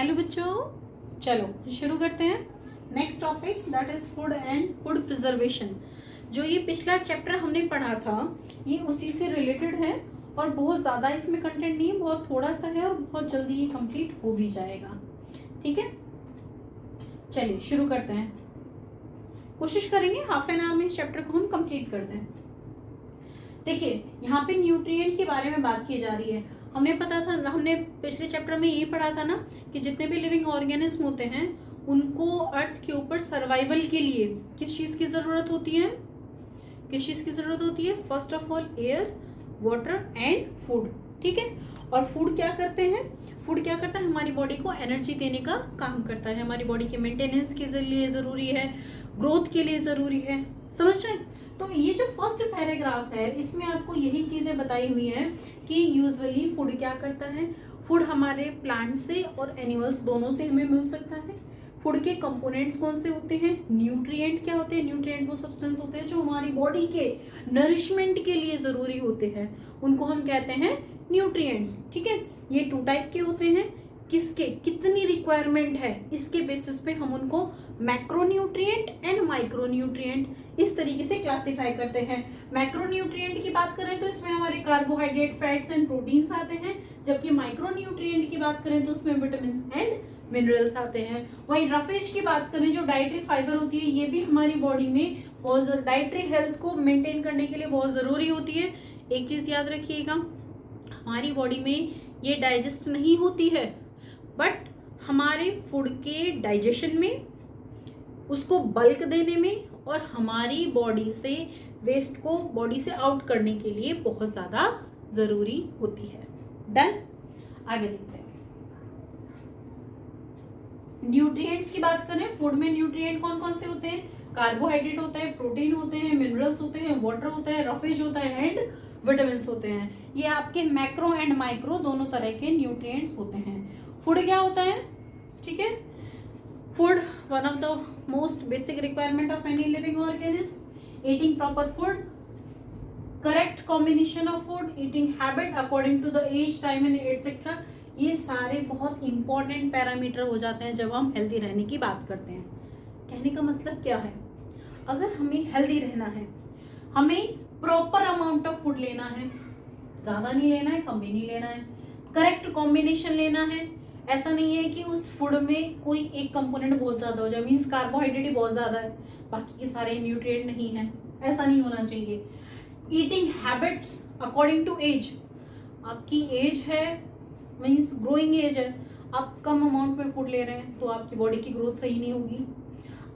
Hello बच्चों, चलो शुरू करते हैं। Next topic that is food and food preservation. जो ये पिछला चैप्टर हमने पढ़ा था ये उसी से रिलेटेड है और बहुत ज़्यादा इसमें कंटेंट नहीं है, बहुत थोड़ा सा है और बहुत जल्दी ये कंप्लीट हो भी जाएगा। ठीक है, चलिए शुरू करते हैं। कोशिश करेंगे हाफ एन आवर में इस चैप्टर को हम कंप्लीट कर दें। देखिए यहाँ पे न्यूट्रिएंट के बारे में बात की जा रही है। हमने पिछले चैप्टर में ये पढ़ा था ना कि जितने भी लिविंग ऑर्गेनिज्म होते हैं उनको अर्थ के ऊपर सर्वाइवल के लिए किस चीज की जरूरत होती है, first of all air, water and food. ठीक है, और फूड क्या करता है, हमारी बॉडी को एनर्जी देने का काम करता है, हमारी बॉडी के मेंटेनेंस के लिए जरूरी है, ग्रोथ के लिए जरूरी है। समझ रहे हैं? तो ये जो फर्स्ट पैराग्राफ है इसमें आपको यही चीजें बताई हुई है कि यूजुअली फूड क्या करता है। फूड हमारे प्लांट से और एनिमल्स दोनों से हमें मिल सकता है। फूड के कंपोनेंट्स कौन से होते हैं, न्यूट्रिएंट क्या होते हैं, न्यूट्रिएंट वो सब्सटेंस होते हैं जो हमारी बॉडी के नरिशमेंट के लिए जरूरी होते हैं, उनको हम कहते हैं न्यूट्रिएंट्स। ठीक है, ये 2 टाइप के होते हैं। किसके कितनी रिक्वायरमेंट है इसके बेसिस पे हम उनको मैक्रोन्यूट्रिएंट एंड माइक्रोन्यूट्रिएंट इस तरीके से क्लासिफाई करते हैं। मैक्रोन्यूट्रिएंट की बात करें तो इसमें हमारे कार्बोहाइड्रेट, फैट्स एंड प्रोटीन्स आते हैं, जबकि माइक्रोन्यूट्रिएंट की बात करें तो उसमें विटामिन एंड मिनरल्स आते हैं। वहीं रफेज की बात करें जो डाइटरी फाइबर होती है ये भी हमारी बॉडी में बहुत डाइटरी हेल्थ को मेंटेन करने के लिए बहुत जरूरी होती है। एक चीज याद रखिएगा, हमारी बॉडी में ये डाइजेस्ट नहीं होती है बट हमारे फूड के डाइजेशन में, उसको बल्क देने में और हमारी बॉडी से वेस्ट को बॉडी से आउट करने के लिए बहुत ज्यादा जरूरी होती है। डन, आगे देखते हैं। न्यूट्रिएंट्स की बात करें, फूड में न्यूट्रिएंट कौन कौन से होते हैं, कार्बोहाइड्रेट होता है, प्रोटीन होते हैं, मिनरल्स होते हैं, वाटर होता है, रफेज होता है एंड विटामिन होते हैं। ये आपके मैक्रो एंड माइक्रो दोनों तरह के न्यूट्रिएंट्स होते हैं। फूड क्या होता है, ठीक है, food one of the most basic requirement of any living organism. Eating proper food, correct combination of food, eating habit according to the age, time and etcetera, ये सारे बहुत इंपॉर्टेंट पैरामीटर हो जाते हैं जब हम हेल्दी रहने की बात करते हैं। कहने का मतलब क्या है, अगर हमें हेल्दी रहना है हमें प्रॉपर अमाउंट ऑफ फूड लेना है, ज्यादा नहीं लेना है, कम भी नहीं लेना है, करेक्ट कॉम्बिनेशन लेना है। ऐसा नहीं है कि उस फूड में कोई एक कंपोनेंट बहुत ज्यादा हो जाए, मीन्स कार्बोहाइड्रेट ही बहुत ज्यादा है बाकी के सारे न्यूट्रिएंट नहीं है, ऐसा नहीं होना चाहिए। Eating habits according to age, आपकी एज है मीन्स ग्रोइंग एज है, आप कम अमाउंट में फूड ले रहे हैं तो आपकी बॉडी की ग्रोथ सही नहीं होगी।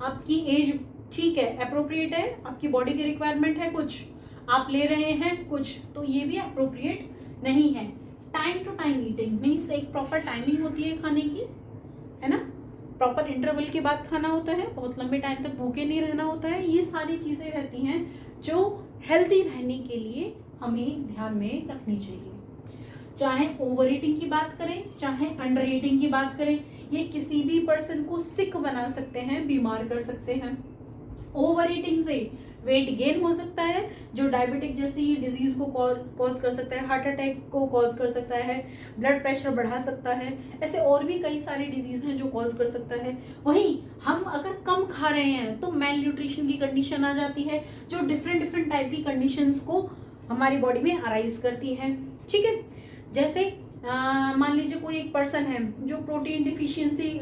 आपकी एज ठीक है, अप्रोप्रिएट है, आपकी बॉडी की रिक्वायरमेंट है कुछ, आप ले रहे हैं कुछ, तो ये भी अप्रोप्रिएट नहीं है। Time to time eating means एक प्रॉपर टाइमिंग होती है खाने की, है ना, प्रॉपर इंटरवल के बाद खाना होता है, बहुत लंबे टाइम तक भूखे नहीं रहना होता है। ये सारी चीजें रहती हैं जो हेल्दी रहने के लिए हमें ध्यान में रखनी चाहिए। चाहे ओवर ईटिंग की बात करें चाहे अंडर ईटिंग की बात करें, ये किसी भी पर्सन को सिक बना सकते हैं, बीमार कर सकते हैं। ओवर ईटिंग से वेट गेन हो सकता है जो डायबिटिक जैसी डिजीज को कॉज कर सकता है, हार्ट अटैक को कॉज कर सकता है, ब्लड प्रेशर बढ़ा सकता है, ऐसे और भी कई सारी डिजीज हैं जो कॉज कर सकता है। वहीं हम अगर कम खा रहे हैं तो मेल न्यूट्रिशन की कंडीशन आ जाती है जो डिफरेंट टाइप की कंडीशंस को हमारी बॉडी में अराइज करती है। ठीक है, जैसे मान लीजिए कोई एक पर्सन है जो प्रोटीन डिफिशियंसी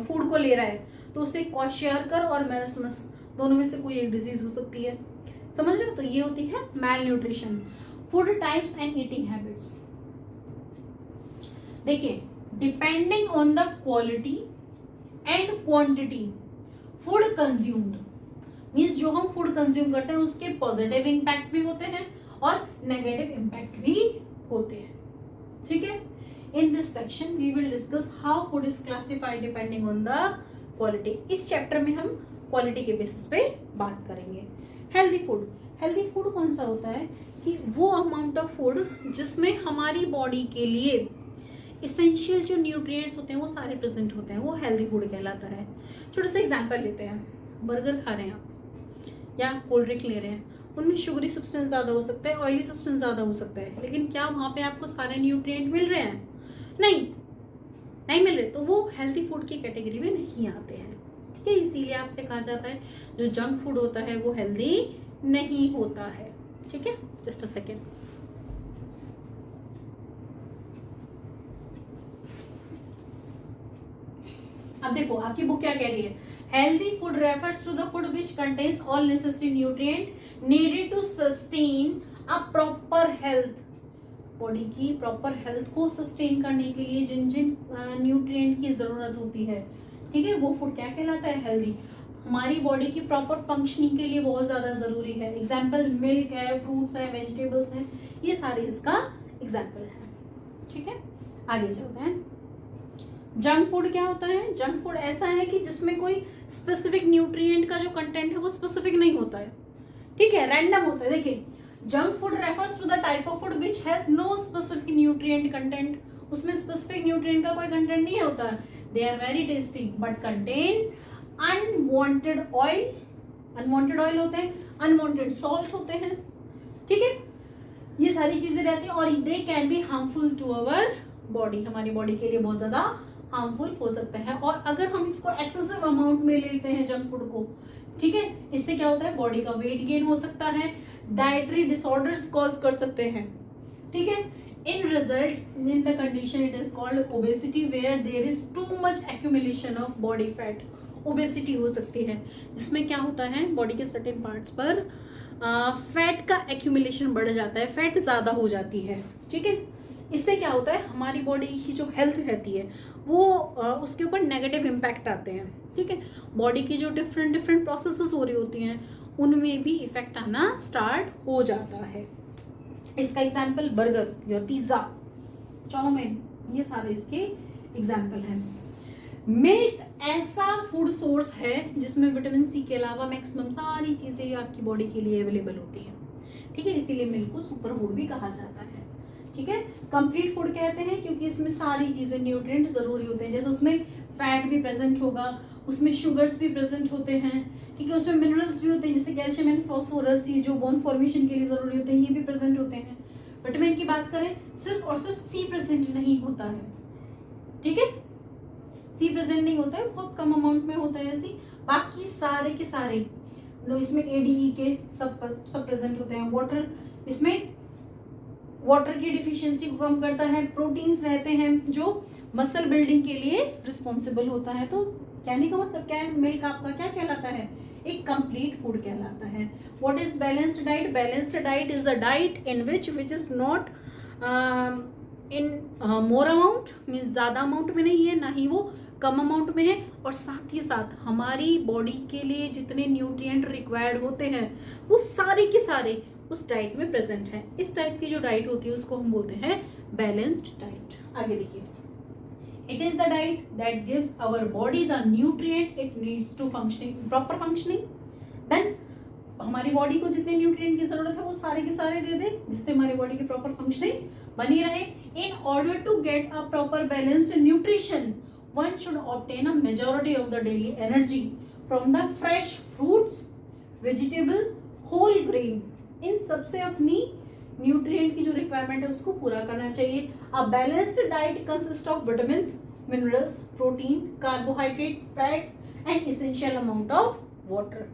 फूड को ले रहा है तो उसे क्वाशियारकर और मेरस्मस दोनों में से कोई एक डिजीज हो सकती है। समझ रहे हो, तो ये होती है malnutrition. Food types and eating habits, देखिए depending on the quality and quantity food consumed, means जो हम फूड कंज्यूम करते हैं उसके पॉजिटिव इंपैक्ट भी होते हैं और नेगेटिव इंपैक्ट भी होते हैं। ठीक है, in this section we will discuss how food is classified depending on the quality. इस चैप्टर में हम क्वालिटी के बेसिस पे बात करेंगे। हेल्दी फूड कौन सा होता है कि वो अमाउंट ऑफ फूड जिसमें हमारी बॉडी के लिए इसेंशियल जो न्यूट्रिएंट्स होते हैं वो सारे प्रेजेंट होते हैं, वो हेल्दी फूड कहलाता है। छोटा सा एग्जांपल लेते हैं, बर्गर खा रहे हैं आप या कोल्ड ड्रिंक ले रहे हैं, उनमें शुगरी सब्सटेंस ज़्यादा हो सकता है, ऑयली सब्सटेंस ज़्यादा हो सकता है, लेकिन क्या वहाँ पे आपको सारे न्यूट्रिएंट मिल रहे हैं? नहीं, नहीं मिल रहे, तो वो हेल्दी फूड की कैटेगरी में नहीं आते हैं। ठीक है, इसीलिए आपसे कहा जाता है जो जंक फूड होता है वो हेल्दी नहीं होता है। ठीक है, जस्ट अ सेकेंड। अब देखो आपकी बुक क्या कह रही है, healthy food refers to the food which contains all necessary nutrient needed to sustain a proper health. Body की प्रॉपर हेल्थ को सस्टेन करने के लिए जिन जिन न्यूट्रिएंट की जरूरत होती है, ठीक है, वो फूड क्या कहलाता है, हेल्दी। हमारी बॉडी की प्रॉपर फंक्शनिंग के लिए बहुत ज्यादा जरूरी है। एग्जाम्पल मिल्क है, फ्रूट्स है, वेजिटेबल्स हैं, ये सारे इसका एग्जाम्पल है। ठीक है, आगे चलते हैं। जंक फूड क्या होता है? जंक फूड ऐसा है कि जिसमें कोई स्पेसिफिक न्यूट्रिएंट का जो कंटेंट है वो स्पेसिफिक नहीं होता है। ठीक है, रैंडम होता है। देखिए, junk food refers to the type of food which has no specific nutrient content. उसमें स्पेसिफिक न्यूट्रिएंट का कोई कंटेंट नहीं होता है। They are very tasty but contain unwanted oil, unwanted oil होते हैं, अनवांटेड सॉल्ट होते हैं। ठीक है, ये सारी चीजें रहती हैं और they can be harmful to our body, हमारी बॉडी के लिए बहुत ज्यादा हार्मफुल हो सकते हैं। और अगर हम इसको एक्सेसिव अमाउंट में लेते हैं जंक फूड को, ठीक है, इससे क्या होता है, बॉडी का वेट गेन हो सकता है, डाइटरी डिसऑर्डर्स कॉज कर सकते हैं। ठीक है, in result in the condition it is called obesity where there is too much accumulation of body fat. Obesity हो सकती है जिसमें क्या होता है, बॉडी के सर्टेन पार्ट्स पर फैट का एक्यूमुलेशन बढ़ जाता है, फैट ज्यादा हो जाती है। ठीक है, इससे क्या होता है, हमारी बॉडी की जो हेल्थ रहती है वो उसके ऊपर नेगेटिव इम्पैक्ट आते हैं। ठीक है, बॉडी की जो डिफरेंट डिफरेंट प्रोसेसेस हो रही होती हैं उनमें भी इफेक्ट आना स्टार्ट हो जाता है। इसका एग्जाम्पल बर्गर या पिज्जा, चाउमीन, ये सारे इसके एग्जाम्पल हैं। मिल्क ऐसा फूड सोर्स है जिसमें विटामिन सी के अलावा मैक्सिमम सारी चीजें आपकी बॉडी के लिए अवेलेबल होती हैं। ठीक है, इसीलिए मिल्क को सुपर फूड भी कहा जाता है। ठीक है, कंप्लीट फूड कहते हैं क्योंकि इसमें सारी चीजें न्यूट्रिएंट जरूरी होते हैं। जैसे उसमें फैट भी प्रेजेंट होगा, उसमें शुगर्स भी प्रेजेंट होते हैं, ठीक है, उसमें मिनरल्स भी होते हैं जैसे कैल्शियम एंड फास्फोरस, ये जो बोन फॉर्मेशन के लिए जरूरी होते हैं ये भी प्रेजेंट होते हैं। विटामिन की बात करें, सिर्फ और सिर्फ सी प्रेजेंट नहीं होता है। ठीक है, सी प्रेजेंट नहीं होता है, बहुत कम अमाउंट में होता है ऐसी। बाकी सारे के सारे इसमें एडीई के सब प्रेजेंट होते हैं। वाटर, इसमें वाटर की डिफिशियंसी को कम करता है। प्रोटीन्स रहते हैं जो मसल बिल्डिंग के लिए रिस्पॉन्सिबल होता है। तो कहने का मतलब क्या है, मिल्क आपका क्या कहलाता है, एक कंप्लीट फूड कहलाता है। What is balanced diet? Balanced diet is a diet in which is not in more amount, means ज्यादा अमाउंट में नहीं है, ना ही वो कम अमाउंट में है, और साथ ही साथ हमारी बॉडी के लिए जितने न्यूट्रिएंट रिक्वायर्ड होते हैं वो सारे के सारे उस डाइट में प्रेजेंट है। इस टाइप की जो डाइट होती है उसको हम बोलते हैं बैलेंस्ड डाइट। आगे देखिए, it is the diet that gives our body the nutrient it needs to functioning, proper functioning. Then हमारी बॉडी को जितने न्यूट्रिएंट की जरूरत है वो सारे के सारे दे दे जिससे हमारी बॉडी की प्रॉपर फंक्शनिंग बनी रहे। In order to get a proper balanced nutrition one should obtain a majority of the daily energy from the fresh fruits, vegetable, whole grain। इन सबसे अपनी न्यूट्रिएंट की जो रिक्वायरमेंट है उसको पूरा करना चाहिए। A balanced diet consist of vitamins, minerals, protein, carbohydrate, fats and essential amount of water.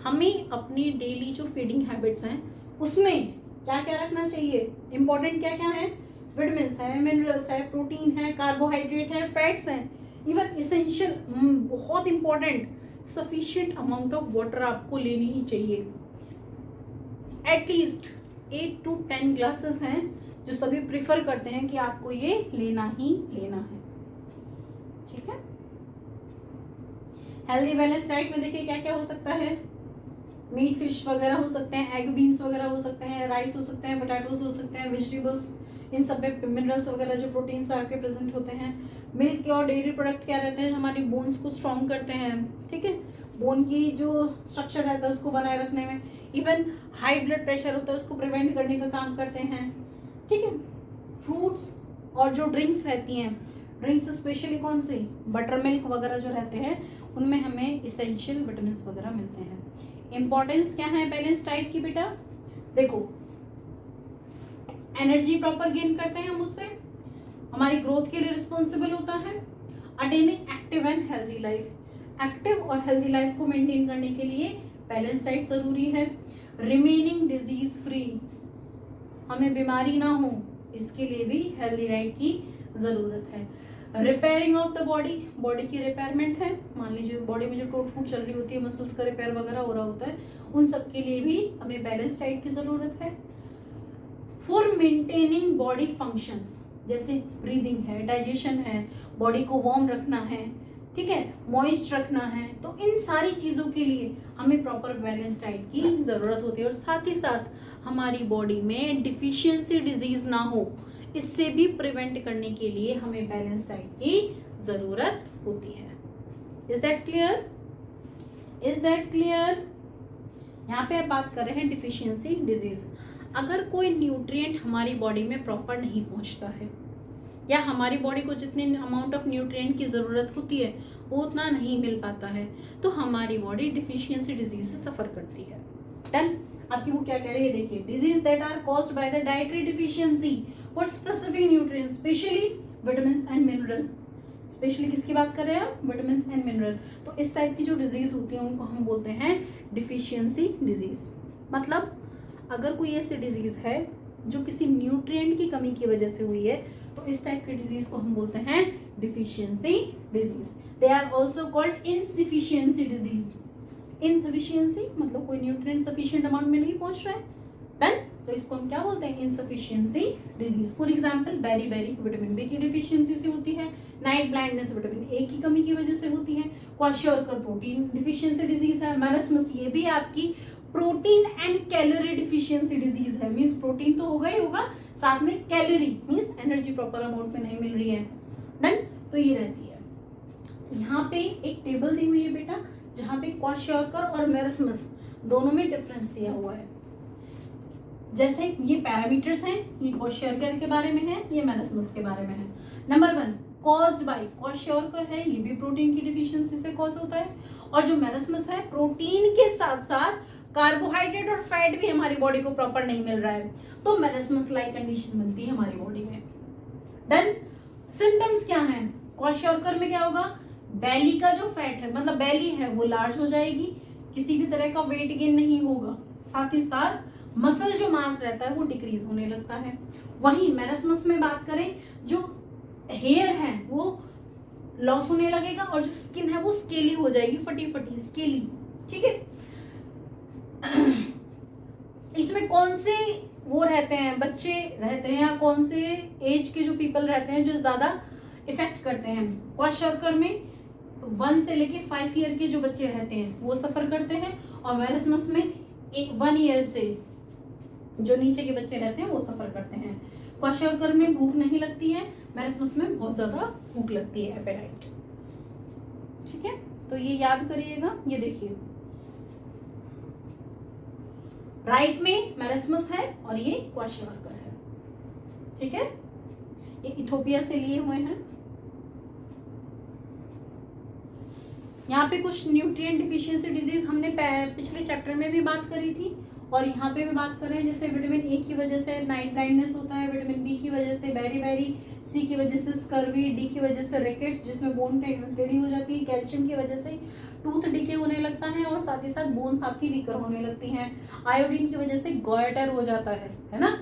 हमें अपनी डेली जो फीडिंग हैबिट्स हैं उसमें क्या क्या रखना चाहिए, इंपॉर्टेंट क्या क्या है, विटामिन्स है, मिनरल्स है, प्रोटीन है, कार्बोहाइड्रेट है, फैट्स हैं, इवन इसेंशियल, बहुत important, sufficient amount of water आपको लेनी ही चाहिए। एटलीस्ट 8 to 10 ग्लासेस हैं जो सभी प्रिफर करते हैं कि आपको ये लेना ही लेना है। ठीक है, हेल्दी बैलेंस डाइट में देखिए क्या क्या हो सकता है, मीट फिश वगैरह हो सकते हैं, एग बीन्स वगैरह हो सकते हैं, राइस हो सकते हैं, पोटैटोज हो सकते हैं, वेजिटेबल्स, इन सब में मिनरल्स वगैरह जो प्रोटीन्स आके प्रेजेंट होते हैं। मिल्क और डेयरी प्रोडक्ट क्या रहते हैं, हमारी बोन्स को स्ट्रॉन्ग करते हैं। ठीक है, बोन की जो स्ट्रक्चर रहता है उसको बनाए रखने में, इवन हाई ब्लड प्रेशर होता है उसको प्रिवेंट करने का काम करते हैं। ठीक है, फ्रूट्स और जो ड्रिंक्स रहती हैं, ड्रिंक्स स्पेशली कौन सी, बटर मिल्क वगैरह जो रहते हैं उनमें हमें इसेंशियल विटामिन वगैरह मिलते हैं। इंपॉर्टेंस क्या है बैलेंस डाइट की बेटा, देखो एनर्जी प्रॉपर गेन करते हैं हम उससे, हमारी ग्रोथ के लिए रिस्पॉन्सिबल होता है। Attaining active and healthy life. Active और हेल्दी लाइफ को मेंटेन करने के लिए बैलेंस डाइट जरूरी है। रिमेनिंग डिजीज फ्री, हमें बीमारी ना हो इसके लिए भी हेल्दी डाइट की जरूरत है। Repairing of the body, body की रिपेयरमेंट है, मान लीजिए बॉडी में जो टूट फूट चल रही होती है, मसल्स का रिपेयर वगैरह हो रहा होता है, उन सब के लिए भी हमें बैलेंस डाइट की जरूरत है। फॉर मेंटेनिंग बॉडी फंक्शंस, जैसे ब्रीदिंग है, डाइजेशन है, बॉडी को वार्म रखना है, ठीक है, मॉइस्ट रखना है, तो इन सारी चीजों के लिए हमें प्रॉपर बैलेंस डाइट की जरूरत होती है। और साथ ही साथ हमारी बॉडी में डिफिशियंसी डिजीज ना हो, इससे भी प्रिवेंट करने के लिए हमें बैलेंस डाइट की जरूरत होती है। Is that clear? Is that clear? यहाँ पे आप बात कर रहे हैं डिफिशियंसी डिजीज। अगर कोई न्यूट्रिएंट हमारी बॉडी में प्रॉपर नहीं पहुंचता है, या हमारी बॉडी को जितने अमाउंट ऑफ न्यूट्रिएंट की जरूरत होती है वो उतना नहीं मिल पाता है, तो हमारी बॉडी डिफिशियंसी डिजीज से सफर करती है। डन? आपकी वो क्या कह रही है, देखिए, disease that are caused by the dietary deficiency for specific nutrients, specially vitamins and mineral. Specially किसकी बात कर रहे हैं आप? Vitamins and mineral. तो इस टाइप की जो डिजीज होती है उनको हम बोलते हैं डिफिशियंसी डिजीज। मतलब अगर कोई ऐसी डिजीज है जो किसी न्यूट्रिएंट की कमी की वजह से हुई है, तो इस टाइप की डिजीज को हम बोलते हैं deficiency disease. They are also called insufficiency disease. Insufficiency मतलब कोई न्यूट्रिएंट सफिशिएंट अमाउंट में नहीं पहुंच रहा है, डन, तो इसको हम क्या बोलते हैं? Insufficiency disease. For example beriberi vitamin B की डिफिशियंसी से होती है, नाइट ब्लाइंडनेस विटामिन ए की कमी की वजह से होती है, क्वाशियोरकर प्रोटीन डिफिशियंसी डिजीज है, मेरस्मस ये भी आपकी protein and calorie deficiency disease है। मींस प्रोटीन तो होगा ही होगा, साथ में calorie means energy proper amount में नहीं मिल रही है, डन, तो ये रहती है। यहाँ पे एक टेबल दी हुई है बेटा, जहाँ पे क्वाशियोरकर और मेरस्मस दोनों में डिफरेंस दिया हुआ है। जैसे ये पैरामीटर्स हैं, ये क्वाशियोरकर के बारे में है, ये मेरस्मस के बारे में है। नंबर 1 कॉज्ड बाय, क्वाशियोरकर है ये भी प्रोटीन की डिफिशियंसी से कॉज होता है, और जो मेरस्मस है प्रोटीन के साथ साथ कार्बोहाइड्रेट और फैट भी हमारी बॉडी को प्रॉपर नहीं मिल रहा है, तो मेरस्मस लाइक कंडीशन बनती है हमारी बॉडी में। डन? सिम्टम्स क्या हैं? क्वाशियोरकर में क्या होगा? बेली का जो फैट है, मतलब बेली है, वो लार्ज हो जाएगी, किसी भी तरह का वेट गेन नहीं होगा, साथ ही साथ मसल जो मास रहता है वो डिक्रीज होने लगता है। वहीं मेरस्मस में बात करें, जो हेयर है वो लॉस होने लगेगा, और जो स्किन है वो स्केली हो जाएगी, फटी फटी स्केली, ठीक है। इसमें कौन से वो रहते हैं, बच्चे रहते हैं, या कौन से एज के जो पीपल रहते हैं जो ज्यादा इफेक्ट करते हैं? क्वाशियोरकर में 1 से लेके 5 ईयर के जो बच्चे रहते हैं वो सफर करते हैं, और मेरस्मस में 1 ईयर से जो नीचे के बच्चे रहते हैं वो सफर करते हैं। क्वाशियोरकर में भूख नहीं लगती है, मेरस्मस में बहुत ज्यादा भूख लगती है, एपेटाइट, ठीक है। तो ये याद करिएगा। ये देखिए, राइट में मेरस्मस है और ये क्वाशियोरकर है, ठीक है। ये इथोपिया से लिए हुए हैं। यहाँ पे कुछ न्यूट्रिएंट डिफिशियंसी डिजीज हमने पिछले चैप्टर में भी बात करी थी, और यहाँ पे भी बात कर रहे हैं। जैसे विटामिन ए की वजह से नाइट ब्लाइंडनेस होता है, विटामिन बी की वजह से बेरी बेरी, सी की वजह से स्कर्वी, डी की वजह से रिकेट्स जिसमें बोन टेढ़ी हो जाती है, कैल्शियम की वजह से टूथ डिके होने लगता है, और साथ ही साथ बोन्स आपकी वीकर होने लगती हैं, आयोडीन की वजह से गॉयटर हो जाता है ना,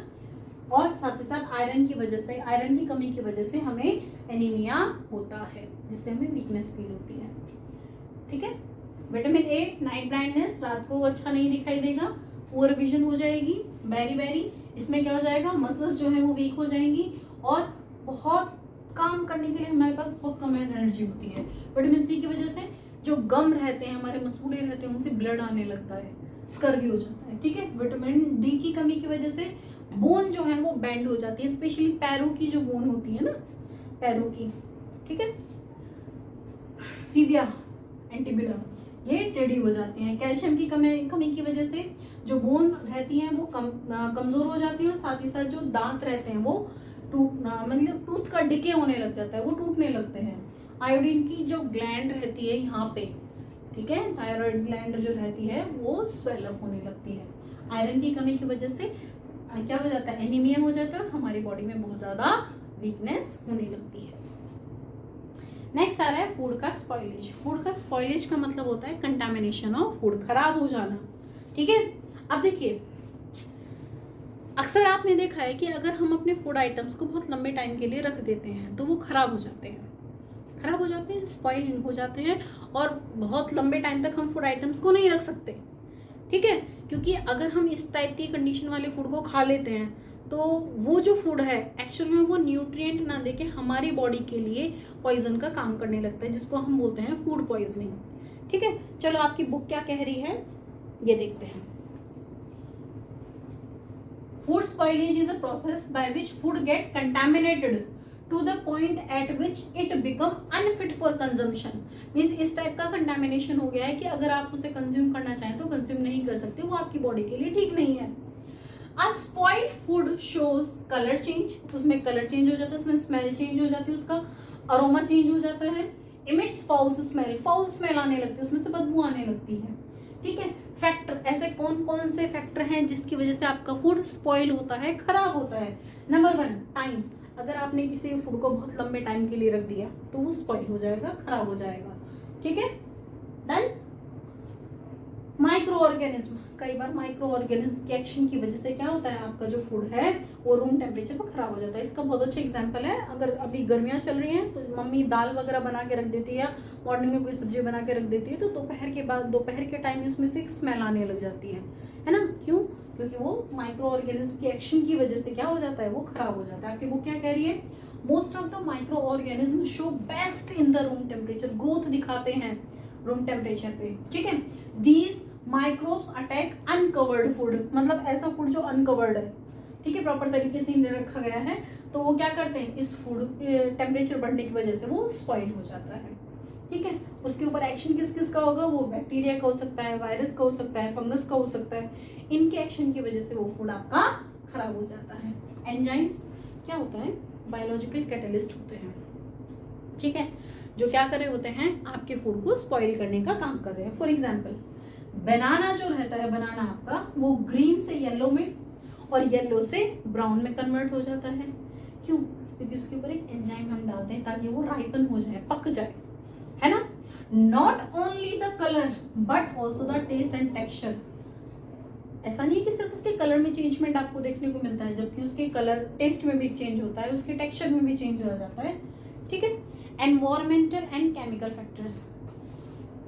और साथ ही साथ आयरन की वजह से, आयरन की कमी की वजह से हमें एनीमिया होता है, जिससे हमें वीकनेस फील होती है, ठीक है। विटामिन ए नाइट ब्लाइंडनेस, रात को अच्छा नहीं दिखाई देगा, पुअर विजन हो जाएगी, बेरी बेरी, इसमें क्या हो जाएगा, मसल्स जो है वो वीक हो जाएंगी, और बहुत काम करने के लिए हमारे पास बहुत कम एनर्जी होती है। विटामिन सी की वजह से जो गम रहते हैं, हमारे मसूड़े रहते हैं, उनसे ब्लड आने लगता है, स्कर्वी हो जाता है, ठीक है। विटामिन डी की कमी की वजह से बोन जो है वो बेंड हो जाती है, स्पेशली पैरों की जो बोन होती है ना, पैरों की, ठीक है, फीबिया, एंटिबिला, ये टेढ़ी हो जाती हैं। कैल्शियम की कमी की वजह से जो बोन रहती हैं वो कमजोर हो जाती है, और साथ ही साथ जो दांत रहते हैं वो मतलब टूथ का डिके होने लग जाता है, वो टूटने लगते हैं। आयोडीन की जो ग्लैंड रहती है यहाँ पे, ठीक है, थायराइड ग्लैंड जो रहती है वो स्वेल अप होने लगती है। आयरन की कमी की वजह से क्या हो जाता है, एनीमिया हो जाता है, और हमारी बॉडी में बहुत ज्यादा वीकनेस होने लगती है। नेक्स्ट आ रहा है फूड का स्पॉइलेज। फूड का स्पॉइलेज का मतलब होता है कंटामिनेशन ऑफ फूड, खराब हो जाना। ठीक है, अब देखिए अक्सर आपने देखा है कि अगर हम अपने फूड आइटम्स को बहुत लंबे टाइम के लिए रख देते हैं तो वो खराब हो जाते हैं, खराब हो जाते हैं, स्पॉइल हो जाते हैं, और बहुत लंबे टाइम तक हम फूड आइटम्स को नहीं रख सकते। ठीक है, क्योंकि अगर हम इस टाइप की कंडीशन वाले फूड को खा लेते हैं तो वो जो फूड है एक्चुअल में वो न्यूट्रिएंट ना देके हमारी बॉडी के लिए पॉइजन का काम करने लगता है, जिसको हम बोलते हैं फूड पॉइजनिंग। ठीक है, चलो आपकी बुक क्या कह रही है ये देखते हैं। Food spoilage is a process by which food get contaminated to the point at which it become unfit for consumption. Means इस टाइप का कंटामिनेशन हो गया है कि अगर आप उसे कंज्यूम करना चाहें तो कंज्यूम नहीं कर सकते, वो आपकी बॉडी के लिए ठीक नहीं है। A spoiled food shows color change, उसमें कलर चेंज हो जाता है, उसमें स्मेल चेंज हो जाती है, उसका अरोमा चेंज हो जाता है, emits foul स्मेल आने लगती है, उसमें से बदबू आने लगती है। ठीक है, फैक्टर, ऐसे कौन कौन से फैक्टर हैं जिसकी वजह से आपका फूड स्पॉइल होता है, खराब होता है। Number 1 time. अगर आपने किसी फूड को बहुत लंबे टाइम के लिए रख दिया तो वो स्पॉइल हो जाएगा, खराब हो जाएगा। ठीक है, डन। माइक्रो ऑर्गेनिज्म, कई बार माइक्रो ऑर्गेनिज्म के एक्शन की वजह से क्या होता है, आपका जो फूड है वो रूम टेम्परेचर पर खराब हो जाता है। इसका बहुत अच्छा एग्जांपल है, अगर अभी गर्मियां चल रही हैं तो मम्मी दाल वगैरह बना के रख देती है या मॉर्निंग में कोई सब्जी बना के रख देती है, तो दोपहर के टाइम उसमें से स्मेल आने लग जाती है ना। क्यों? क्योंकि वो माइक्रो ऑर्गेनिज्म के एक्शन की वजह से क्या हो जाता है, वो खराब हो जाता है। आपकी बुक क्या कह रही है, most of the micro organism show best in the room temperature, growth दिखाते हैं रूम टेम्परेचर पे। ठीक है, these microbes attack uncovered food, मतलब ऐसा फूड जो अनकवर्ड है, ठीक है, प्रॉपर तरीके से नहीं रखा गया है, तो वो क्या करते हैं, इस फूड टेम्परेचर बढ़ने की वजह से वो स्पॉइल हो जाता है। ठीक है, उसके ऊपर एक्शन किस किस का होगा, वो बैक्टीरिया का हो सकता है, वायरस का हो सकता है, फंगस का हो सकता है, इनके एक्शन की वजह से वो फूड आपका खराब हो जाता है। एंजाइम्स क्या होता है, बायोलॉजिकल कैटलिस्ट होते हैं। ठीक है, जो क्या कर रहे होते हैं, आपके फूड को स्पॉइल करने का काम कर रहे हैं। फॉर एग्जाम्पल बनाना जो रहता है, बनाना आपका वो ग्रीन से येलो में और येलो से ब्राउन में कन्वर्ट हो जाता है। क्यों? क्योंकि उसके ऊपर एक एंजाइम हम डालते हैं ताकि वो राइपन हो जाए, पक जाए, है ना। Not only the colour but also the taste and texture. ऐसा नहीं है कि सिर्फ उसके कलर में चेंजमेंट आपको देखने को मिलता है, जबकि उसके कलर टेस्ट में भी चेंज होता है, उसके टेक्सचर में भी चेंज हो जाता है। ठीक है, environmental and chemical factors.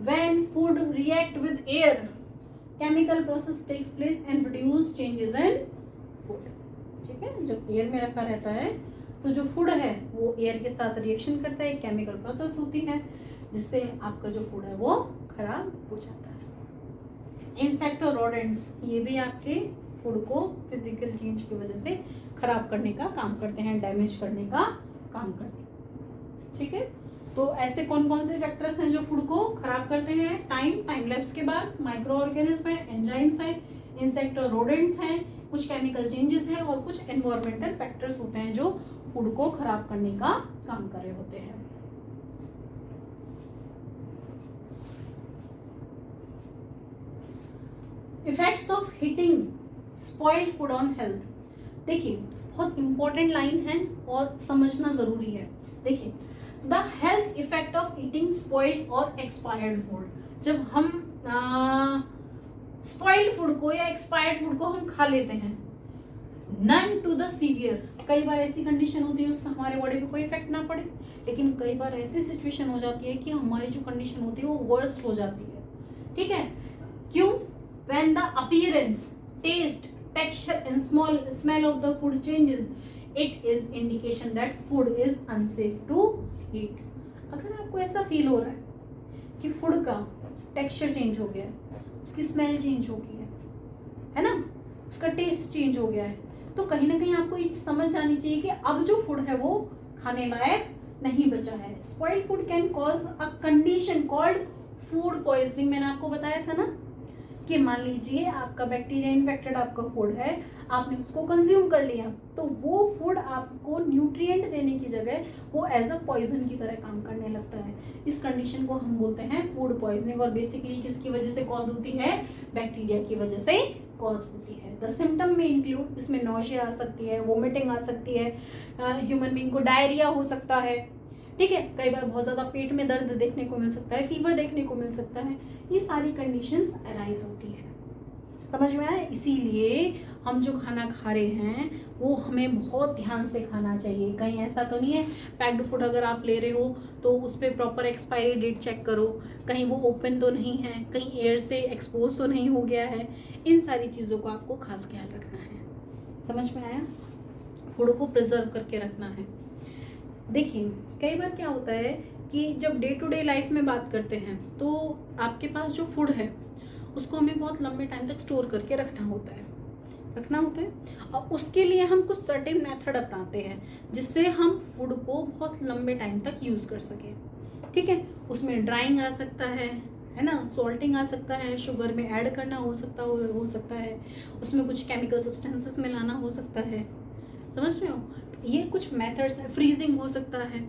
When food react with air, chemical process takes place and produce changes in food. ठीक है, जब एयर में रखा रहता है तो जो फूड है वो एयर के साथ रिएक्शन करता है, केमिकल प्रोसेस होती है जिससे आपका जो फूड है वो खराब हो जाता है। इंसेक्ट और रोडेंट्स, ये भी आपके फूड को फिजिकल चेंज की वजह से खराब करने का काम करते हैं, डैमेज करने का काम करते हैं। ठीक है, तो ऐसे कौन कौन से फैक्टर्स हैं जो फूड को खराब करते हैं, टाइम लैप्स के बाद, माइक्रो ऑर्गेनिज्म है, एंजाइम्स है, इंसेक्ट और रोडेंट्स हैं, कुछ केमिकल चेंजेस हैं और कुछ एनवायरमेंटल फैक्टर्स होते हैं जो फूड को खराब करने का काम कर रहे होते हैं। Effects of heating spoiled food on health. देखिए बहुत इंपॉर्टेंट लाइन है और समझना जरूरी है। देखिए the health effect of eating spoiled और एक्सपायर्ड फूड। जब हम स्पॉइल्ड फूड को या एक्सपायर्ड फूड को हम खा लेते हैं, नन टू द सीवियर, कई बार ऐसी कंडीशन होती है उसका हमारे बॉडी पे कोई इफेक्ट ना पड़े, लेकिन कई बार ऐसी सिचुएशन हो जाती है कि हमारी जो कंडीशन होती है वो वर्स्ट हो जाती है। ठीक है, क्यों? When the appearance, taste, texture and smell of the food changes, it is indication that food is unsafe to eat. अगर आपको ऐसा फील हो रहा है कि फूड का टेक्सचर चेंज हो गया है, उसकी स्मेल चेंज हो गई है ना, उसका टेस्ट चेंज हो गया है, तो कहीं ना कहीं आपको ये चीज समझ जानी चाहिए कि अब जो फूड है वो खाने लायक नहीं बचा है। Spoiled food can cause a condition called food poisoning. मैंने आपको बताया था ना कि मान लीजिए आपका बैक्टीरिया इन्फेक्टेड आपका फूड है, आपने उसको कंज्यूम कर लिया, तो वो फूड आपको न्यूट्रिएंट देने की जगह वो एज अ पॉइजन की तरह काम करने लगता है। इस कंडीशन को हम बोलते हैं फूड पॉइजनिंग, और बेसिकली किसकी वजह से कॉज होती है? बैक्टीरिया की वजह से कॉज होती है। द सिम्टम में इंक्लूड, इसमें नौशिया आ सकती है, वोमिटिंग आ सकती है, ह्यूमन बीइंग को डायरिया हो सकता है, ठीक है, कई बार बहुत ज्यादा पेट में दर्द देखने को मिल सकता है, फीवर देखने को मिल सकता है, ये सारी कंडीशंस अराइज होती है। समझ में आया? इसीलिए हम जो खाना खा रहे हैं वो हमें बहुत ध्यान से खाना चाहिए। कहीं ऐसा तो नहीं है पैक्ड फूड अगर आप ले रहे हो तो उस पर प्रॉपर एक्सपायरी डेट चेक करो, कहीं वो ओपन तो नहीं है, कहीं एयर से एक्सपोज तो नहीं हो गया है। इन सारी चीज़ों को आपको खास ख्याल रखना है। समझ में आया? फूड को प्रिजर्व करके रखना है। देखिए कई बार क्या होता है कि जब डे टू डे लाइफ में बात करते हैं तो आपके पास जो फूड है उसको हमें बहुत लंबे टाइम तक स्टोर करके रखना होता है और उसके लिए हम कुछ सर्टेन मेथड अपनाते हैं जिससे हम फूड को बहुत लंबे टाइम तक यूज़ कर सकें। ठीक है, उसमें ड्राइंग आ सकता है ना, सॉल्टिंग आ सकता है, शुगर में ऐड करना हो सकता है, उसमें कुछ केमिकल सब्सटेंसेस मिलाना हो सकता है। समझ रहे हो? ये कुछ मेथड्स हैं, फ्रीजिंग हो सकता है।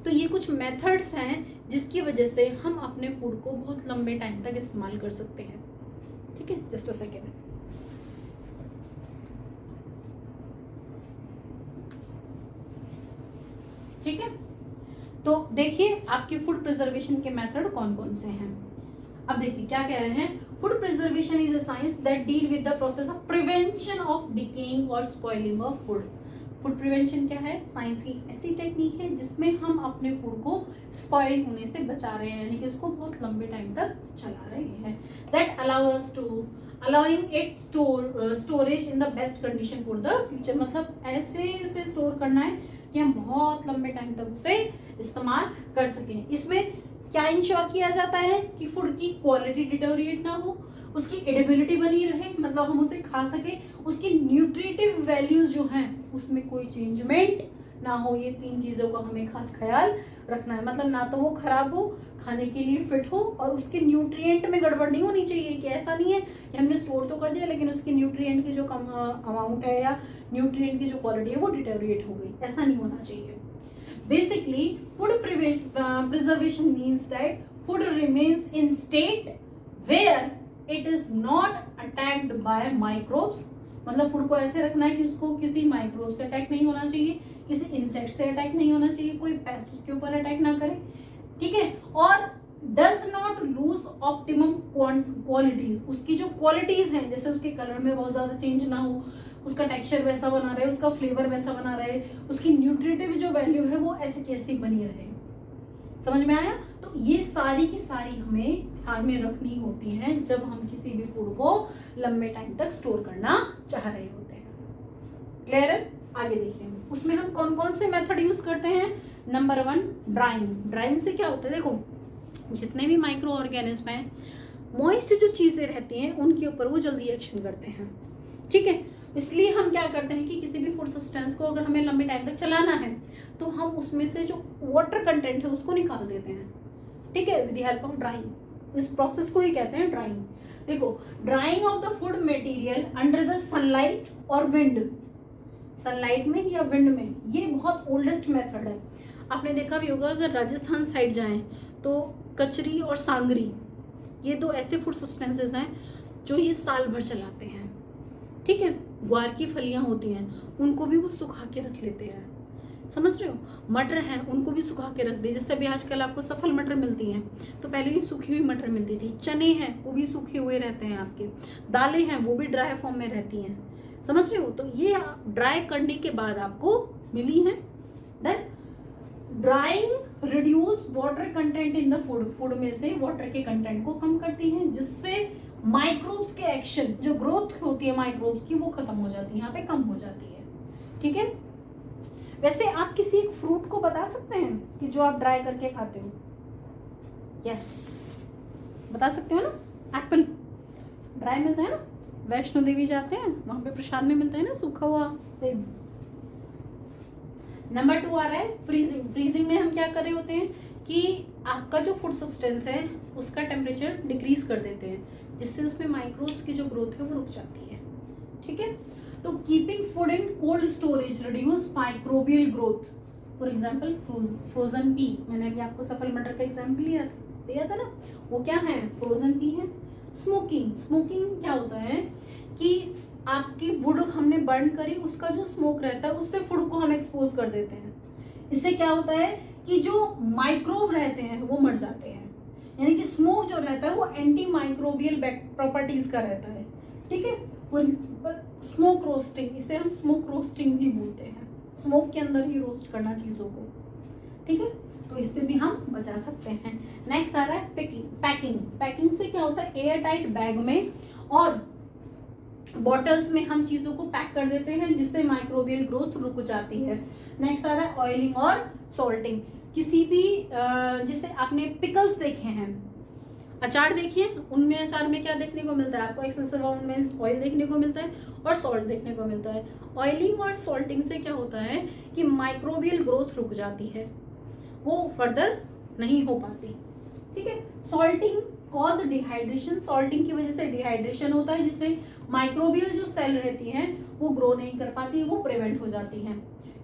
तो ये कुछ मेथड्स हैं जिसकी वजह से हम अपने फूड को बहुत लंबे टाइम तक इस्तेमाल कर सकते हैं। ठीक है, जस्ट अ सेकेंड। ठीक है, तो देखिए आपके फूड प्रिजर्वेशन के मेथड कौन कौन से हैं। अब देखिए क्या कह रहे हैं, food preservation is a science that deal with the process of prevention of decaying और spoiling of food. Food prevention क्या है? साइंस की ऐसी टेक्निक है जिसमें हम अपने फूड को स्पॉइल होने से बचा रहे हैं, यानी कि उसको बहुत लंबे टाइम तक चला रहे हैं। That allowing it storage in the best condition for the future. मतलब ऐसे उसे स्टोर करना है कि हम बहुत लंबे टाइम तक उसे इस्तेमाल कर सकें। इसमें क्या इंश्योर किया जाता है कि फूड की क्वालिटी डिटोरिएट ना हो, उसकी एडिबिलिटी बनी रहे, मतलब हम उसे खा सके, उसकी न्यूट्रिटिव वैल्यूज जो हैं उसमें कोई चेंजमेंट ना हो। ये तीन चीज़ों का हमें खास ख्याल रखना है। मतलब ना तो वो खराब हो, खाने के लिए फिट हो, और उसके न्यूट्रिएंट में गड़बड़ नहीं होनी चाहिए। कि ऐसा नहीं है कि हमने स्टोर तो कर दिया लेकिन उसकी न्यूट्रिएंट की जो कम अमाउंट है या न्यूट्रिएंट की जो क्वालिटी है वो डिटेरिएट हो गई, ऐसा नहीं होना चाहिए। Basically, food preservation means that food remains in state where it is not attacked by microbes। मतलब फूड को ऐसे रखना है कि उसको किसी माइक्रोब से अटैक नहीं होना चाहिए, किसी इंसेक्ट से अटैक नहीं होना चाहिए, कोई पेस्ट उसके ऊपर अटैक ना करे। ठीक है, और does not lose optimum qualities. उसकी जो क्वालिटीज हैं, जैसे उसके कलर में बहुत ज्यादा चेंज ना हो, उसका टेक्सचर वैसा बना रहे, उसका फ्लेवर वैसा बना रहे, उसकी न्यूट्रिटिव जो वैल्यू है वो ऐसी कैसी बनी रहे। समझ में आया? तो ये सारी की सारी हमें ध्यान में रखनी होती हैं जब हम किसी भी फूड को लंबे टाइम तक स्टोर करना चाह रहे होते हैं। क्लियर है? आगे देखिए उसमें हम कौन कौन से मेथड यूज करते हैं। Number 1, drawing. ड्राइंग से क्या होता है, देखो जितने भी माइक्रो ऑर्गेनिज्म हैं, मॉइस्ट जो चीजें रहती हैं उनके ऊपर वो जल्दी एक्शन करते हैं। ठीक है, इसलिए हम क्या करते हैं कि किसी भी फूड सब्सटेंस को अगर हमें लंबे टाइम तक चलाना है तो हम उसमें से जो वाटर कंटेंट है उसको निकाल देते हैं। ठीक है, with the help of drawing. इस प्रोसेस को ही कहते हैं ड्राइंग। देखो, drying of the food material under the sunlight और विंड। सनलाइट में या विंड में, ये बहुत ओल्डेस्ट मेथड है। आपने देखा भी होगा, अगर राजस्थान साइड जाएं तो कचरी और सांगरी, ये दो ऐसे फूड सब्सटेंसेस हैं जो ये साल भर चलाते हैं। ठीक है, ग्वार की फलियां होती हैं उनको भी वो सुखा के रख लेते हैं। समझ रहे हो? मटर है उनको भी सुखा के रख दी, जैसे अभी आजकल आपको सफल मटर मिलती हैं, तो पहले ये सूखी हुई मटर मिलती थी। चने हैं वो भी सूखे हुए रहते हैं आपके, दालें हैं वो भी ड्राई फॉर्म में रहती हैं। समझ रहे हो? तो ये ड्राई करने के बाद आपको मिली हैं। Then drying reduce water content in the food. Food में से वाटर के कंटेंट को कम करती है, जिससे माइक्रोब्स के एक्शन, जो ग्रोथ होती है माइक्रोब्स की, वो खत्म हो जाती है, यहाँ पे कम हो जाती है। ठीक है, वैसे आप किसी एक फ्रूट को बता सकते हैं कि जो आप ड्राई करके खाते हो? यस, बता सकते हो ना? एप्पल ड्राई मिलता है ना, वैष्णो देवी जाते हैं वहां पे प्रसाद में मिलता है ना सूखा हुआ सेब। नंबर 2 आ रहा है फ्रीजिंग। फ्रीजिंग में हम क्या कर रहे होते हैं कि आपका जो फूड सब्सटेंस है उसका टेम्परेचर डिक्रीज कर देते हैं, जिससे उसमें माइक्रोब्स की जो ग्रोथ है वो रुक जाती है। ठीक है, तो keeping food in cold storage reduce microbial growth. For example frozen P, मैंने अभी आपको सफल मटर का एग्जांपल दिया था ना, वो क्या है? फ्रोजन पी है। स्मोकिंग। स्मोकिंग क्या होता है कि आपकी वुड हमने बर्न करी, उसका जो स्मोक रहता है उससे फूड को हम एक्सपोज कर देते हैं। इससे क्या होता है कि जो माइक्रोब रहते हैं वो मर जाते हैं, यानी कि स्मोक जो रहता है वो एंटी माइक्रोबियल प्रॉपर्टीज का रहता है। ठीक है, स्मोक रोस्टिंग, इसे हम स्मोक रोस्टिंग भी बोलते हैं, स्मोक के अंदर ही रोस्ट करना चीजों को। ठीक है, तो इससे भी हम बचा सकते हैं। नेक्स्ट आ रहा है पैकिंग। पैकिंग से क्या होता है, एयर टाइट बैग में और बॉटल्स में हम चीजों को पैक कर देते हैं जिससे माइक्रोबियल ग्रोथ रुक जाती है। नेक्स्ट आ रहा है ऑयलिंग और सॉल्टिंग। किसी भी जैसे आपने पिकल्स देखे हैं, अचार देखिए, उनमें अचार में क्या देखने को मिलता है आपको, एक्सेसिव अमाउंट में ऑयल देखने को मिलता है और सॉल्ट देखने को मिलता है। ऑयलिंग और सॉल्टिंग से क्या होता है कि माइक्रोबियल ग्रोथ रुक जाती है, वो फर्दर नहीं हो पाती। ठीक है, सॉल्टिंग कॉज डिहाइड्रेशन, सॉल्टिंग की वजह से डिहाइड्रेशन होता है जिससे माइक्रोबियल जो सेल रहती हैं वो ग्रो नहीं कर पाती, वो प्रिवेंट हो जाती हैं।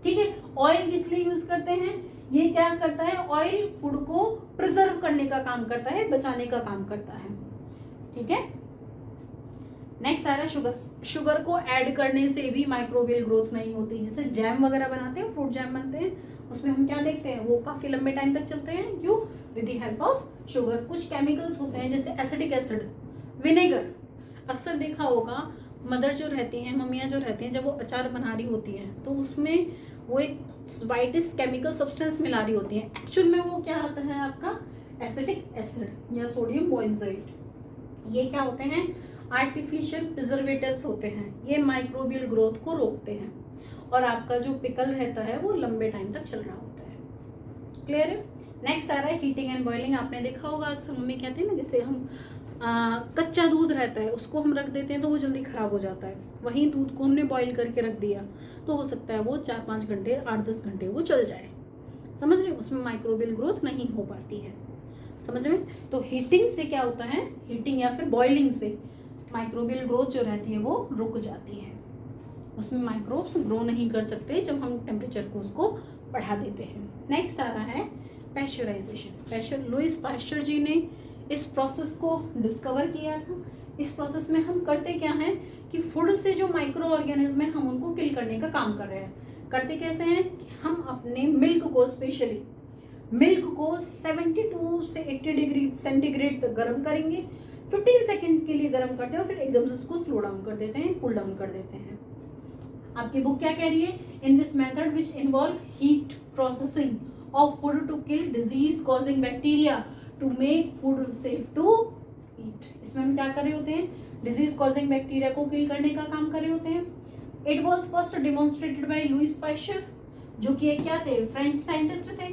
ठीक है, ऑयल किस लिए यूज करते हैं, ये क्या करता है, ऑयल फूड को प्रिजर्व करने का काम करता है, बचाने का काम करता है। ठीक है, नेक्स्ट आ रहा है शुगर। शुगर को ऐड करने से भी माइक्रोबियल ग्रोथ नहीं होती। जैसे जैम वगैरह बनाते हैं, फ्रूट जैम बनते हैं, उसमें हम क्या देखते हैं, वो काफी लंबे टाइम तक चलते हैं, क्यों, with the help of sugar. कुछ केमिकल्स होते हैं जैसे एसिडिक एसिड, विनेगर, अक्सर देखा होगा मदर जो रहती हैं, मम्मियाँ जो रहती हैं, जब वो अचार बना रही होती हैं तो उसमें वो एक वाइटिस केमिकल सब्सटेंस मिला रही होती है, एक्चुअल में वो क्या आता है आपका एसिटिक एसिड या सोडियम बॉन्ज़ाइड। ये क्या होते हैं, आर्टिफिशियल प्रिजर्वेटिव्स होते हैं, ये माइक्रोबियल ग्रोथ को रोकते हैं और आपका जो पिकल रहता है वो लंबे टाइम तक चल रहा होता है। क्लियर है। नेक्स्ट आ रहा है हीटिंग एंड बॉइलिंग। आपने देखा होगा अक्सर मम्मी कहते हैं ना, जैसे हम कच्चा दूध रहता है उसको हम रख देते हैं तो वो जल्दी खराब हो जाता है, वहीं दूध को हमने बॉईल करके रख दिया तो हो सकता है वो 4-5 घंटे 8-10 घंटे वो चल जाए। समझ रहे हो, उसमें माइक्रोबियल ग्रोथ नहीं हो पाती है। समझ में, तो हीटिंग से क्या होता है, हीटिंग या फिर बॉइलिंग से माइक्रोबियल ग्रोथ जो रहती है वो रुक जाती है, उसमें माइक्रोब्स ग्रो नहीं कर सकते जब हम टेम्परेचर को उसको बढ़ा देते हैं। नेक्स्ट आ रहा है पैस्चराइजेशन। लुईस पास्चर जी ने इस प्रोसेस को डिस्कवर किया था। इस प्रोसेस में हम करते क्या हैं कि फूड से जो माइक्रो ऑर्गेनिज्म है हम उनको किल करने का काम कर रहे हैं। करते कैसे हैं कि हम अपने मिल्क को, स्पेशली मिल्क को 72 से 80 डिग्री सेंटीग्रेड तक गर्म करेंगे, 15 सेकंड के लिए गर्म करते हैं और फिर एकदम से उसको स्लो डाउन कर देते हैं, कूल डाउन कर देते हैं। आपकी बुक क्या कह रही है, in this method which involve heat processing of food to kill disease causing bacteria to make food safe to eat. इसमें हम क्या कर रहे होते हैं, डिजीज कॉजिंग बैक्टीरिया को किल करने का काम कर रहे होते हैं। It was first demonstrated by Louis Pasteur, जो कि क्या थे, फ्रेंच साइंटिस्ट थे।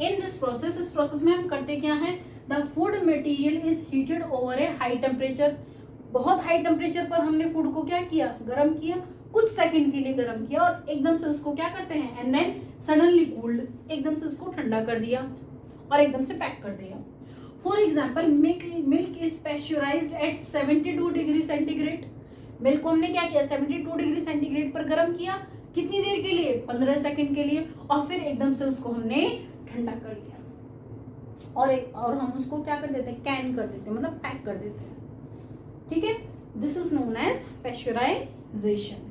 इन दिस प्रोसेस, इस प्रोसेस में हम करते क्या है, the food material is heated over a high temperature. बहुत हाई टेम्परेचर पर हमने फूड को क्या किया, गर्म किया, कुछ सेकंड के लिए गर्म किया और एकदम से उसको क्या करते हैं, एंड देन सडनली कूल्ड, एकदम से उसको ठंडा कर दिया और एकदम से पैक कर दिया। For example milk is pasteurised at 72 degree centigrade. Milk को हमने क्या किया, 72 डिग्री सेंटीग्रेड पर गर्म किया, कितनी देर के लिए, 15 सेकंड के लिए, और फिर एकदम से उसको हमने ठंडा कर दिया और हम उसको क्या कर देते हैं, कैन कर देते हैं, मतलब पैक कर देते हैं। ठीक है, this is known as pasteurisation.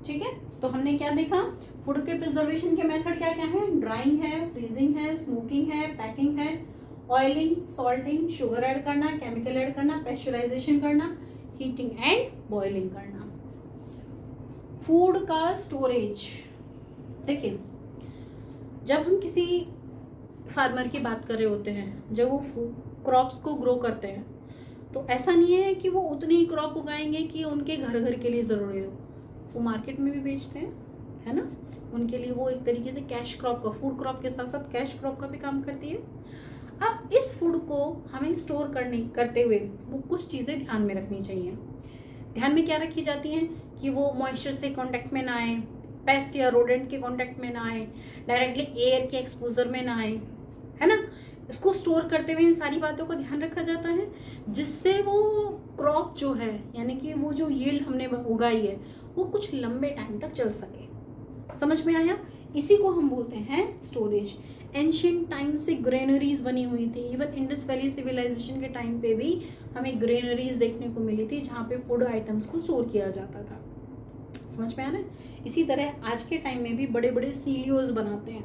ठीक है, तो हमने क्या देखा, फूड के प्रिजर्वेशन के मेथड क्या क्या है, ड्राइंग है, फ्रीजिंग है, स्मोकिंग है, पैकिंग है, ऑयलिंग, सॉल्टिंग, शुगर ऐड करना, केमिकल ऐड करना, पैस्चराइजेशन करना, हीटिंग एंड बॉइलिंग करना। फूड का स्टोरेज, देखिए जब हम किसी फार्मर की बात कर रहे होते हैं, जब वो क्रॉप्स को ग्रो करते हैं तो ऐसा नहीं है कि वो उतनी ही क्रॉप उगाएंगे कि उनके घर घर के लिए ज़रूरी हो, वो मार्केट में भी बेचते हैं, है ना, उनके लिए वो एक तरीके से कैश क्रॉप का, फूड क्रॉप के साथ साथ कैश क्रॉप का भी काम करती है। अब इस फूड को हमें स्टोर करते हुए वो कुछ चीज़ें ध्यान में रखनी चाहिए। ध्यान में क्या रखी जाती हैं कि वो मॉइस्चर से कांटेक्ट में ना आए, पेस्ट या रोडेंट के कांटेक्ट में ना आए, डायरेक्टली एयर के एक्सपोजर में ना आए, है ना। इसको स्टोर करते हुए इन सारी बातों का ध्यान रखा जाता है जिससे वो क्रॉप जो है, यानी कि वो जो यील्ड हमने उगाई है वो कुछ लंबे टाइम तक चल सके। समझ में आया, इसी को हम बोलते हैं स्टोरेज। एंशिएंट टाइम से ग्रेनरीज बनी हुई थी, इवन इंडस वैली सिविलाइजेशन के टाइम पे भी हमें ग्रेनरीज देखने को मिली थी जहाँ पे फूड आइटम्स को स्टोर किया जाता था। समझ में आ रहा है। इसी तरह आज के टाइम में भी बड़े बड़े सीलियोज बनाते हैं,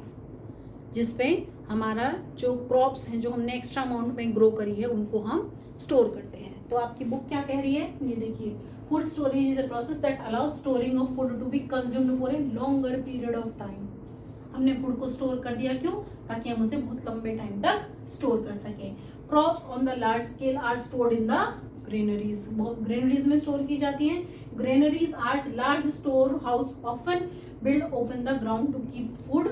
जिसपे हमारा जो क्रॉप्स हैं जो हमने एक्स्ट्रा अमाउंट में ग्रो करी है उनको हम स्टोर करते हैं। तो आपकी बुक क्या कह रही है, ये देखिए, food storage is a process that allows storing of food to be consumed for a longer period of time. हमने फूड को स्टोर कर दिया, क्यों? ताकि हम उसे बहुत लंबे टाइम तक स्टोर कर सकें। Crops on the large scale are stored in the granaries, बहुत ग्रेनरीज में स्टोर की जाती हैं। Granaries are large store house often build open the ground to keep food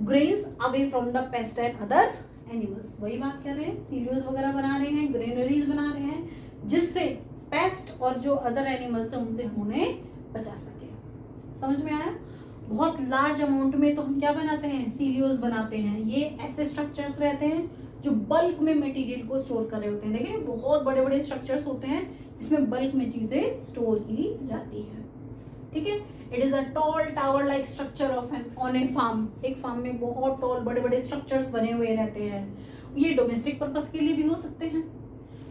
grains away from the pest and other animals. वही बात कर रहे हैं, सीलियोज वगैरह बना रहे हैं, ग्रेनरीज बना रहे हैं, जिससे पेस्ट और जो अदर एनिमल्स है उनसे हम उन्हें बचा सके। समझ में आया? बहुत लार्ज अमाउंट में तो हम क्या बनाते हैं, सीलियोज बनाते हैं। ये ऐसे स्ट्रक्चर्स रहते हैं जो बल्क में मटेरियल को स्टोर कर रहे होते हैं। देखिए बहुत बड़े बड़े स्ट्रक्चर्स होते हैं जिसमें बल्क में चीजें स्टोर की जाती है। ठीक है, it is a tall tower like structure of an on a farm. एक फार्म में बहुत टॉल बड़े बड़े स्ट्रक्चर्स बने हुए रहते हैं। ये डोमेस्टिक पर्पस के लिए भी हो सकते हैं,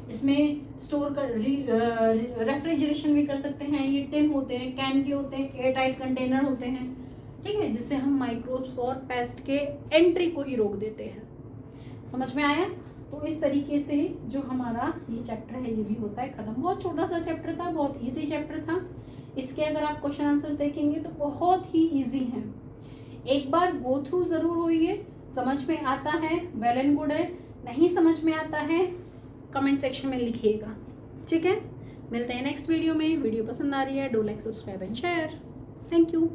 इसमें स्टोर कर रेफ्रिजरेशन भी कर सकते हैं। ये टिन होते हैं, कैन के होते हैं, एयर टाइट कंटेनर होते हैं। ठीक है, जिससे हम माइक्रोब्स और पेस्ट के एंट्री को ही रोक देते हैं। समझ में आया? तो इस तरीके से जो हमारा ये चैप्टर है ये भी होता है खत्म। बहुत छोटा सा चैप्टर था, बहुत इजी चैप्टर था। इसके अगर आप क्वेश्चन आंसर्स देखेंगे तो बहुत ही इजी हैं। एक बार गो थ्रू जरूर होइए, समझ में आता है वेल एंड गुड है, नहीं समझ में आता है कमेंट सेक्शन में लिखिएगा। ठीक है, मिलते हैं नेक्स्ट वीडियो में। वीडियो पसंद आ रही है, do like, subscribe and share. Thank you.